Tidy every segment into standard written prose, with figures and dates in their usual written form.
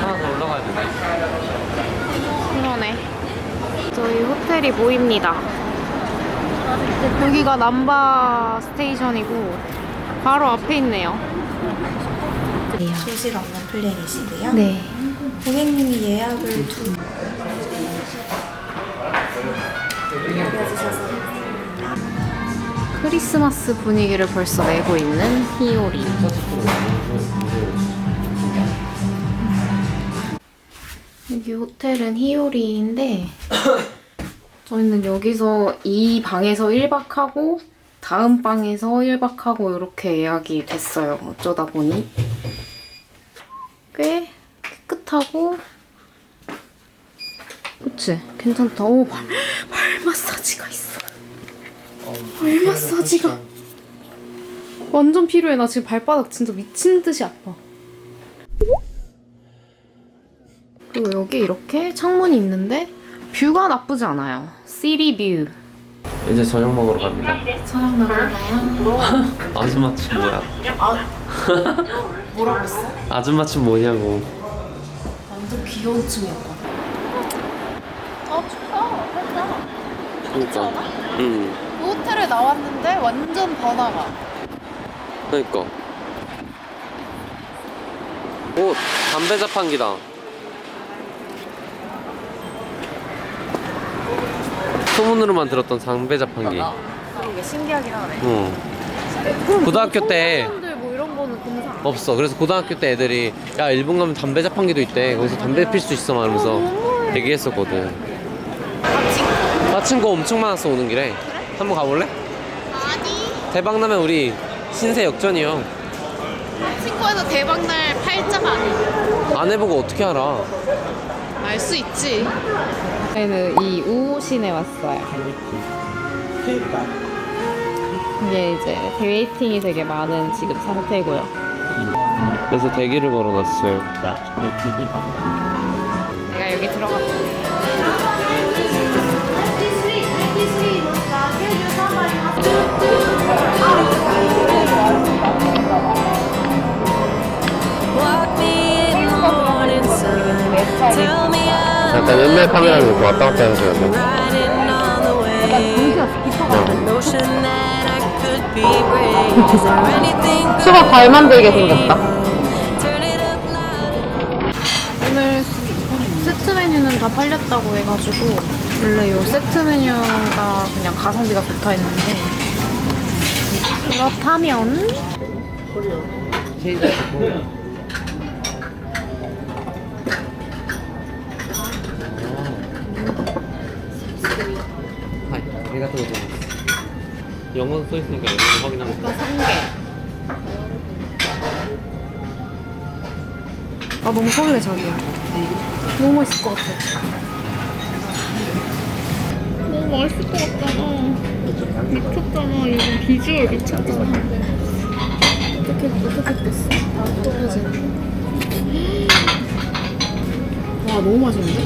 하나 더 올라가야 되네. 그러네. 저희 호텔이 보입니다. 여기가 남바 스테이션이고 바로 앞에 있네요. 조식 없는 플랜이시고요. 네. 고객님이 예약을 크리스마스 분위기를 벌써 내고 있는 히오리. 여기 호텔은 히오리인데 저희는 여기서 이 방에서 1박 하고 다음 방에서 1박 하고 이렇게 예약이 됐어요. 어쩌다 보니 꽤 깨끗하고 그치? 괜찮다. 오, 발 마사지가 있어. 발 마사지가 완전 필요해. 나 지금 발바닥 진짜 미친 듯이 아파. 그리고 여기 이렇게 창문이 있는데 뷰가 나쁘지 않아요. 시리 뷰. 이제 저녁 먹으러 갑니다. 저녁 먹을까요? 아줌마춤 뭐야? 뭐라고 했어? 아줌마춤 뭐냐고. 완전 귀여운 춤이었거든. 춥다. 살짝. 그러니까. 응. 호텔에 나왔는데 완전 바다가. 그러니까. 오, 담배 자판기다. 소문으로만 들었던 담배 자판기. 이게 신기하긴 하네. 응. 고등학교 때 사람들 뭐 이런 거는 공사 안 해. 없어. 그래서 고등학교 때 애들이 야 일본 가면 담배 자판기도 있대. 거기서 담배 필 수 있어 막 이러면서 얘기했었거든. 마침 거 엄청 많았어 오는 길에. 한번 가볼래? 아니. 대박 나면 우리 신세 역전이요. 친구에서 대박날 팔자가 아니야. 안 해보고 어떻게 알아? 알 수 있지. 저희는 이 우시내 왔어요. 이게 이제 웨이팅이 되게 많은 지금 상태고요. 그래서 대기를 걸어놨어요. 내가 여기 들어갔고. 약간 옛날 카메라 들고 왔다 갔다 해서 약간 수박 발 만들게 생겼다. 오늘 세트 메뉴는 다 팔렸다고 해가지고 원래 이 세트 메뉴가 그냥 가성비가 붙어 있는데 그렇다면 개 같은 거 좀. 영어 써있으니까 영어 확인하면 돼. 아 너무 설레 자기야. 너무 맛있을 것 같아. 너무 맛있을 것 같잖아. 미쳤잖아. 이거 비주얼 미쳤잖아. 어떻게 됐어? 어떡하지? 와 너무 맛있는데?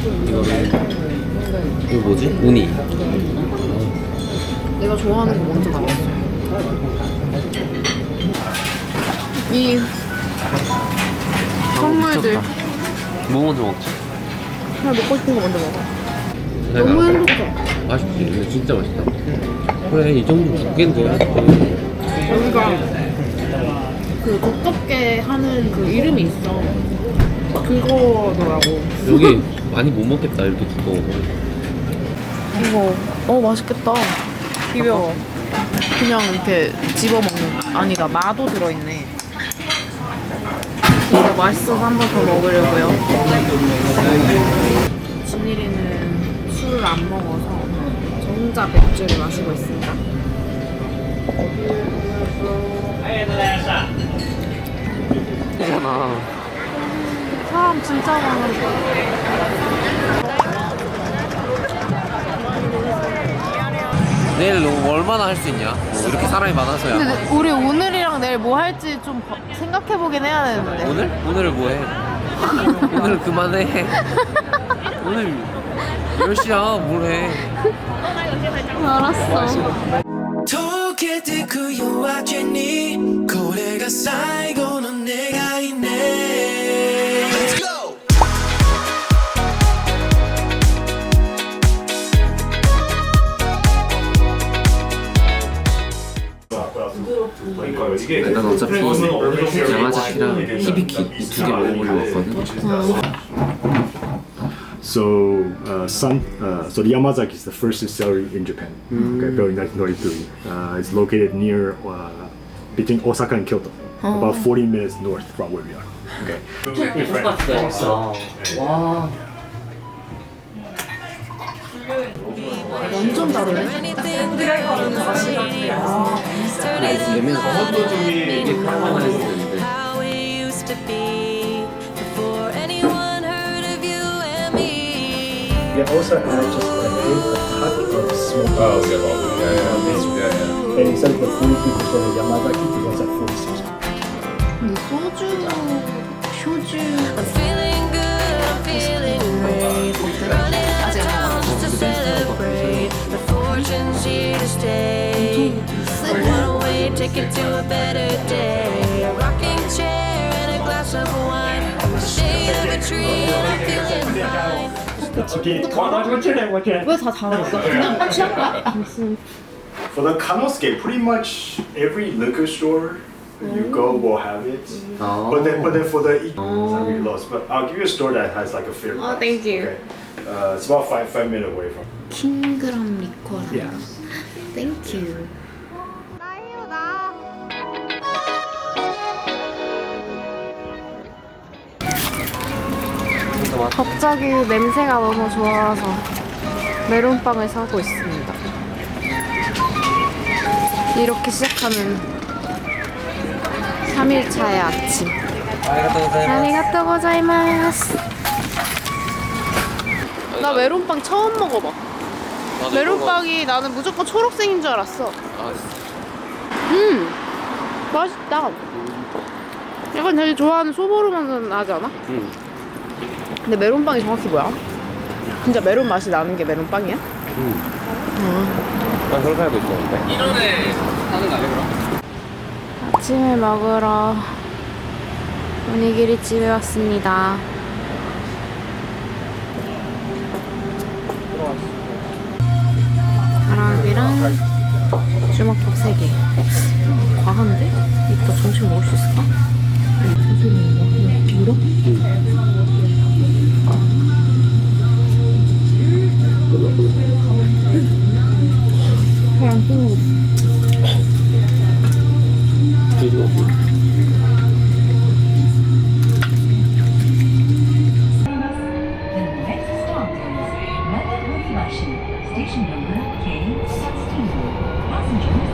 이거 뭐지? 우니. 내가 좋아하는 거 먼저 나왔어. 이 선물들 뭐 먼저 먹지? 그냥 먹고 싶은 거 먼저 먹어. 내가 너무 행복해. 맛있지? 근데 진짜 맛있다. 그래 이 정도 두께는 돼야 여기가 그 두껍게 하는 그 이름이 있어. 그거더라고. 여기 많이 못 먹겠다 이렇게 두꺼워. 이거 맛있겠다. 비벼. 그냥 이렇게 집어먹는. 아니다 마도 들어있네. 진짜 맛있어서 한 번 더 먹으려고요. 준일이는 술을 안 먹어서 저 혼자 맥주를 마시고 있습니다. 사람 진짜 많은데. 내일 너 얼마나 할 수 있냐? 뭐 이렇게 사람이 많아서야. 근데 우리 오늘이랑 내일 뭐 할지 좀 생각해보긴 해야 되는데. 오늘? 오늘을 뭐 해? 오늘 그만해. 오늘 10시야. 뭘 해? 알았어. 溶けてく夜明けにこれが最後の願いね Let's go! 난 어차피 야마자키랑 히비키 이 두 개 먹어보려고 왔거든. So the Yamazaki is the first distillery in Japan. Okay, built in 1993. It's located near between Osaka and Kyoto, about 40 minutes north from where we are. Okay. 완전 다르네. 예매해서 이게 카라멜 했을 텐데. How it used to be before anyone heard of you and me. We also add just a touch of smoke. Oh, yeah. And instead of the 42% of Yamazaki, it was at 46%. 근데 소주. I'm feeling good, I'm feeling great. Running out of town just to celebrate. The fortune's here to stay. Run away, take it to a better day. A rocking chair and a glass of wine. Shade of a tree and I'm feeling fine. 왜 다 달았어? 그냥 취한 거야? 무슨. For the Kanosuke, pretty much every liquor store you go will have it. But then for the it's not really lost. But I'll give you a store that has like a fair price. thank you. Okay. It's about 5 minutes away from. 킹그람 리코라. Yeah. Thank you. 갑자기 냄새가 너무 좋아서 메론빵을 사고 있습니다. 이렇게 시작하는 3일차의 아침. 아리가또 고자이마스. 나 메론빵 처음 먹어봐. 메론빵이 나는 무조건 초록색인 줄 알았어. 맛있다. 약간 되게 좋아하는 소보루 맛 나지 않아? 근데 메론빵이 정확히 뭐야? 진짜 메론 맛이 나는 게 메론빵이야? 난 그렇게 알고 있었는데. 이런에 사는 거 아니야 그럼? 아침을 먹으러 오니기리 집에 왔습니다. 가락이랑 주먹밥 3개. 과한데? 이따 점심 먹을 수 있을까? 물어? 그냥 뜨거워. Station number K16. Passengers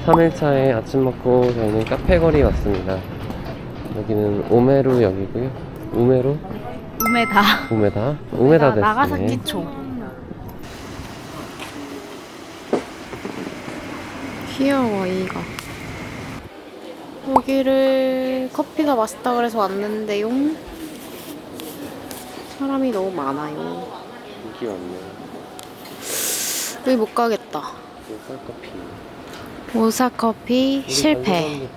3일차에 아침 먹고 저희는 카페거리 왔습니다. 여기는 오메루역이고요. 우메루? 우메다. 우메다? 우메다 데스네. 나가사키초. 귀여워 이거. 여기를 커피가 맛있다 그래서 왔는데요. 사람이 너무 많아요. 인기 많네. 여기 못 가겠다. 쌀커피. 오사커피 실패.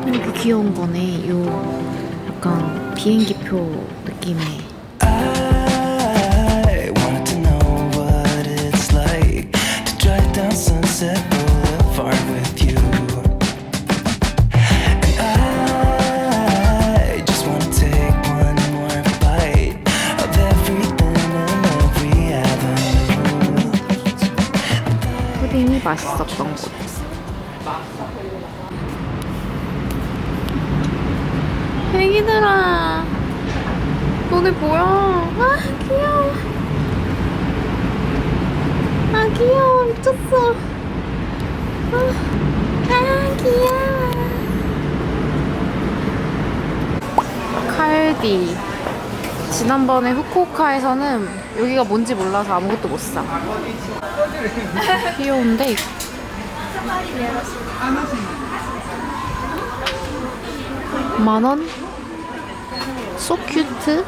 이렇게 귀여운 거네. 요 약간 비행기표 느낌의. I wanted to know what it's like to drive down Sunset Boulevard with you. And I just want to take one more bite of everything and every avenue. 푸딩이 맛있었던 곳. 애기들아, 너네 뭐야? 아 귀여워. 아 귀여워 미쳤어. 귀여워. 칼디. 지난번에 후쿠오카에서는 여기가 뭔지 몰라서 아무것도 못 사. 귀여운데? 10,000원? So cute.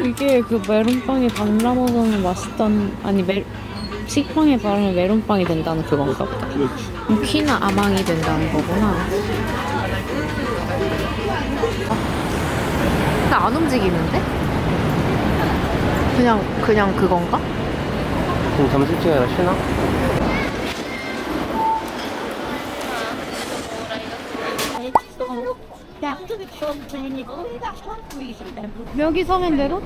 이게 그 메론빵에 발라 먹으면 맛있던 아니 식빵에 바르면 메론빵이 된다는 그건가 보다. 키나 아망이 된다는 거구나. 근데 안 움직이는데? 그냥 그건가? 지금 점심시간이 아니라 쉬나? 여기 서면 대로?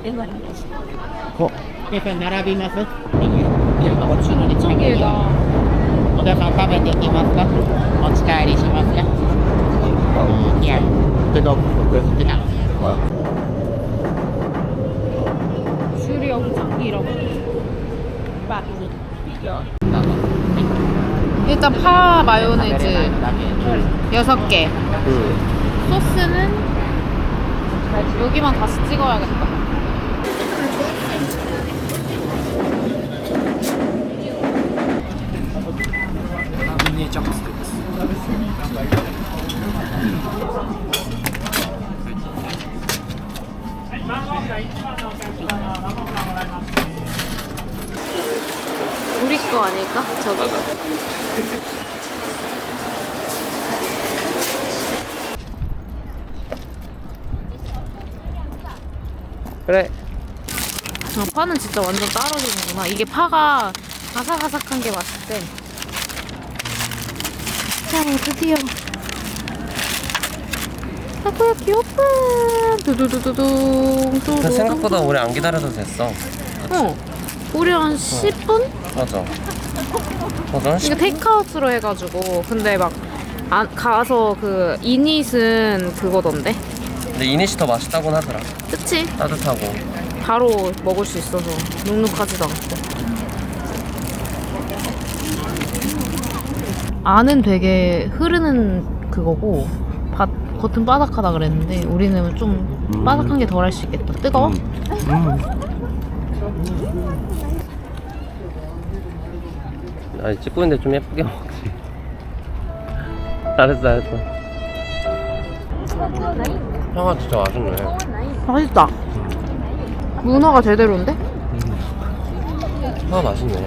엄청 길다. お客さん食べていきますかお持ち帰りしますかいや、줄이 엄청 길어. 일단 파 마요네즈 6개. 소스는 여기만 다시 찍어야겠다. 우리 거 아닐까? 저거. 그래. 파는 진짜 완전 떨어지는구나. 이게 파가 아삭아삭한 게 맛있대. 자, 드디어. 타코야키 오픈! 두두두두둥. 생각보다 오래 안 기다려도 됐어. 우리 한 10분? 맞아. 맞아. 이거 테이크아웃으로 해가지고. 근데 막, 가서 그, 이닛은 그거던데? 근데 이니시 더 맛있다고는 하더라. 그치? 따뜻하고. 바로 먹을 수 있어서 눅눅하지도 않고. 안은 되게 흐르는 그거고 겉은 바삭하다 그랬는데 우리는 좀 바삭한 게 덜 할 수 있겠다. 뜨거워? 아니 찍고 있는데 좀 예쁘게 먹지. 잘했어. 향아 진짜 맛있네. 맛있다. 문어가 제대로인데? 향아 맛있네.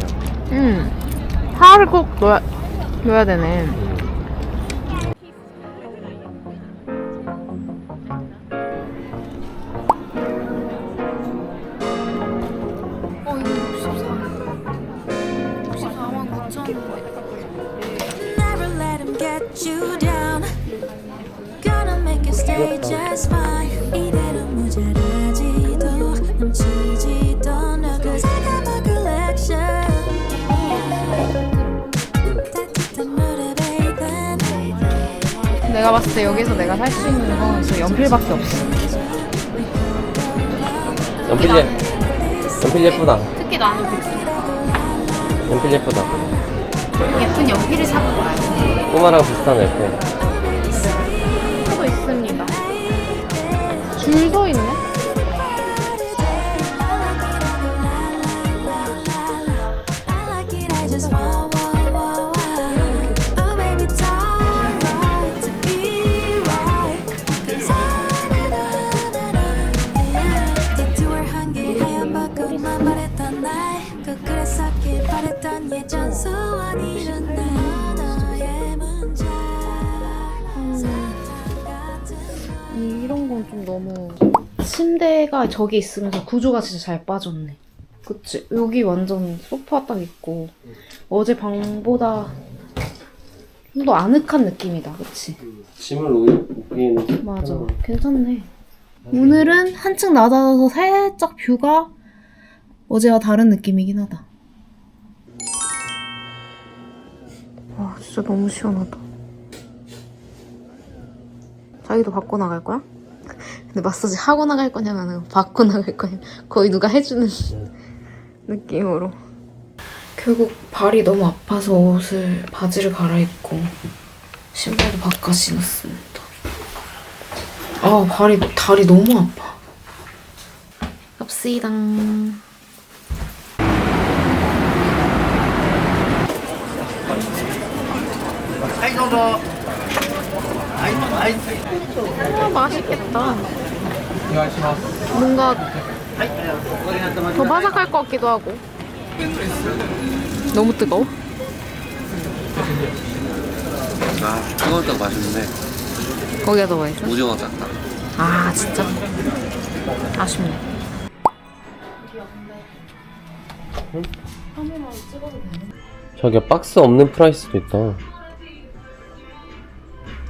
파를 꼭 넣어야 되네. 이거 64,900원. Never let him get you down. Gonna make it stay just fine. 이대로 모자라지도 넘치지도 않아. 'Cause I got my collection. 따뜻한 물에 bathe. 내가 봤을 때 여기서 내가 살 수 있는 건 저 연필밖에 없어. 연필 예쁘다. 특히 나는 픽스. 연필 예쁘다. 예쁜 연필을 사고 가야지. 꼬마랑 비슷한 연필. 또 있습니다. 줄 서 있네? I like it, I just want. Oh baby, it's alright to be right. 'Cause 대투월 한개 하얀 벚꽃만 바랬던 날 그랬었길 바랬던 예전 소원이 이룬 날 너의 문자 이런 건 좀 너무 침대가 저기 있으면서 구조가 진짜 잘 빠졌네. 그치? 여기 완전 소파 딱 있고 어제 방보다 좀 더 아늑한 느낌이다. 그치? 짐을 옮기는. 맞아. 괜찮네. 오늘은 한층 낮아서 살짝 뷰가 어제와 다른 느낌이긴 하다. 와, 진짜 너무 시원하다. 자기도 받고 나갈 거야? 근데 마사지 하고 나갈 거냐면 받고 나갈 거냐 거의 누가 해주는 느낌으로. 결국 발이 너무 아파서 바지를 갈아입고 신발도 바꿔 신었습니다. 아 다리 너무 아파. 갑시다. 맛있겠다. 뭔가 더 바삭할 것 같기도 하고. 너무 뜨거워? 뜨거울 때 맛있는데 거기가 더 맛있어? 오징어 짰다. 아 진짜? 아쉽네. 저기야 박스 없는 프라이스도 있다.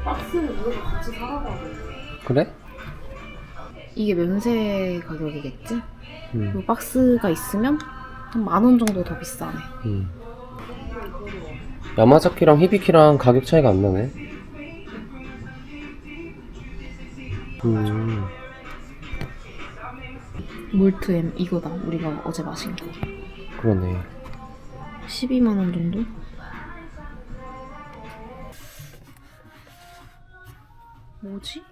박스는 우리가 같이 사라고. 그래? 이게 면세 가격이겠지? 그리고 박스가 있으면 한 10,000원 정도 더 비싸네. 야마자키랑 히비키랑 가격 차이가 안 나네. 몰트엠 이거다. 우리가 어제 마신 거. 그러네. 12만 원 정도? 뭐지?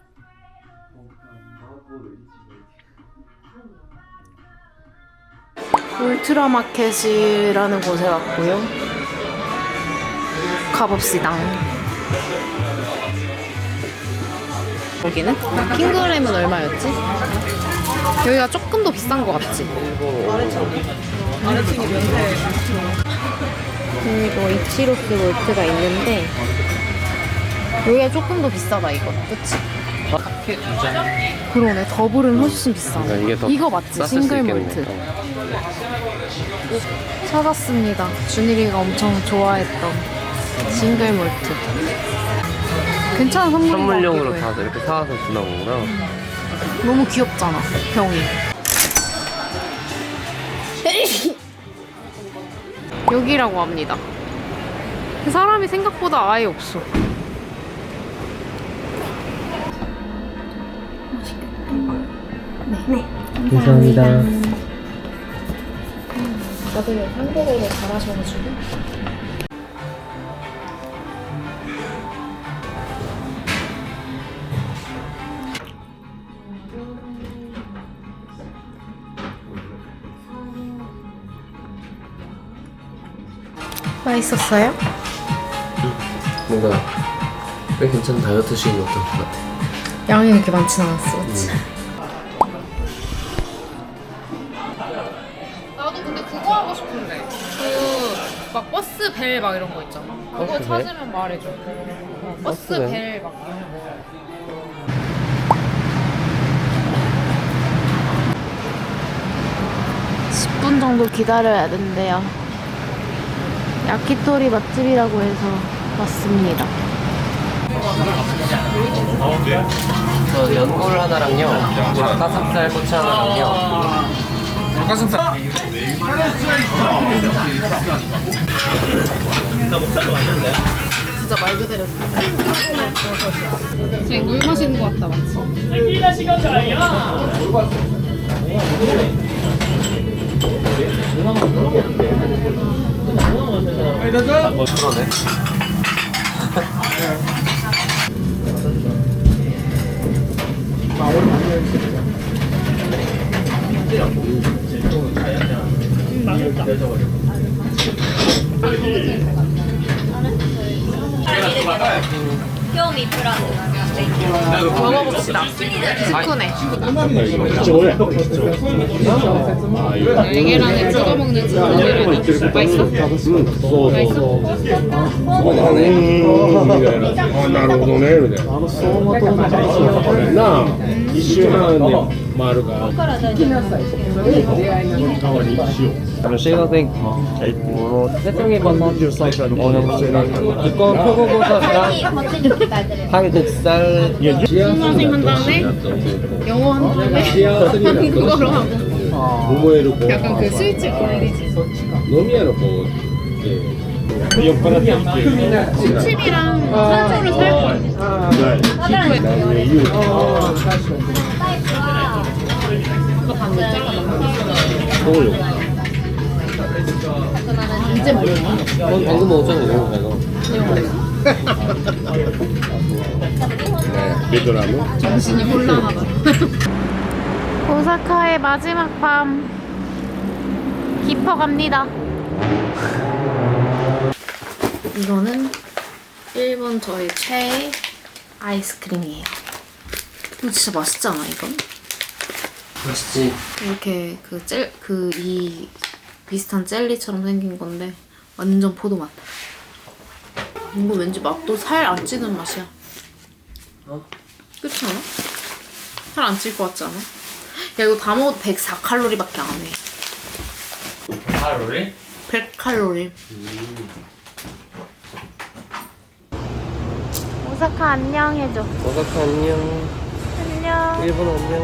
울트라마켓이라는 곳에 왔고요. 가봅시다. 여기는? 킹그램은 얼마였지? 여기가 조금 더 비싼 것 같지? 여기도 이치로스 몰트가 있는데 여기가 조금 더 비싸다 이거. 그치? 카페 2잔. 그러네. 더블은 훨씬 비싸네. 그러니까 이게 더 이거 맞지? 쌌을 수 싱글 있겠네. 몰트. 찾았습니다. 준일이가 엄청 좋아했던 싱글 몰트. 괜찮은 선물인 것 선물용으로 같기도 해. 다 이렇게 사와서 주나 보구나. 너무 귀엽잖아, 병이. 여기라고 합니다. 사람이 생각보다 아예 없어. 네. 감사합니다. 다들 한국어를 잘하셔가지고. 맛있었어요? 뭔가 꽤 괜찮은 다이어트식이었던 것 같아. 양이 이렇게 많진 않았어, 그치? 나도 근데 그거 하고 싶은데. 막 버스 벨 막 이런 거 있잖아. 그거 버스 벨? 찾으면 말해줘. 버스 버스 벨? 벨 막 이런 거. (10분) 정도 기다려야 된대요. 야키토리 맛집이라고 해서 왔습니다. 저 연골 하나랑요. 닭가슴살 꼬치 하나랑요. 진짜 말 그대로 지금 물 마시는 것 같다, 맞지? 그러네. 먹어봅시다. 스쿠네. 4개랑에 찍어 먹는 스쿠네라니. 맛있어? 맛있어? そうだね。なるほどね。みたいな。なあ、一周半で回るから。 시간생 세팅해봤나? 두꺼운 표고버섯랑 한국쌀 신선생 한 다음에 영어 한 다음에 한국어로 하고 思えるこう 약간 그 스위치 관리지. 飲み屋のこう酔っ払ってきて 침이랑 산소를 살 거야. 이제 먹는 거야? 넌 방금 먹었잖아 이거 네, 베트남은 정신이 혼란하다. 오사카의 마지막 밤 깊어갑니다. 이거는 일본 저의 최애 아이스크림이에요. 이거 진짜 맛있지 않아 이건? 맛있지. 이렇게 이 비슷한 젤리처럼 생긴 건데 완전 포도맛. 이거 왠지 맛도 살 안 찌는 맛이야. 그렇지 않아? 살 안 찔 것 같지 않아? 야 이거 다 먹어도 104칼로리밖에 안 해. 칼로리? 100칼로리. 오사카 안녕 해줘. 오사카 안녕. 안녕. 일본 안녕.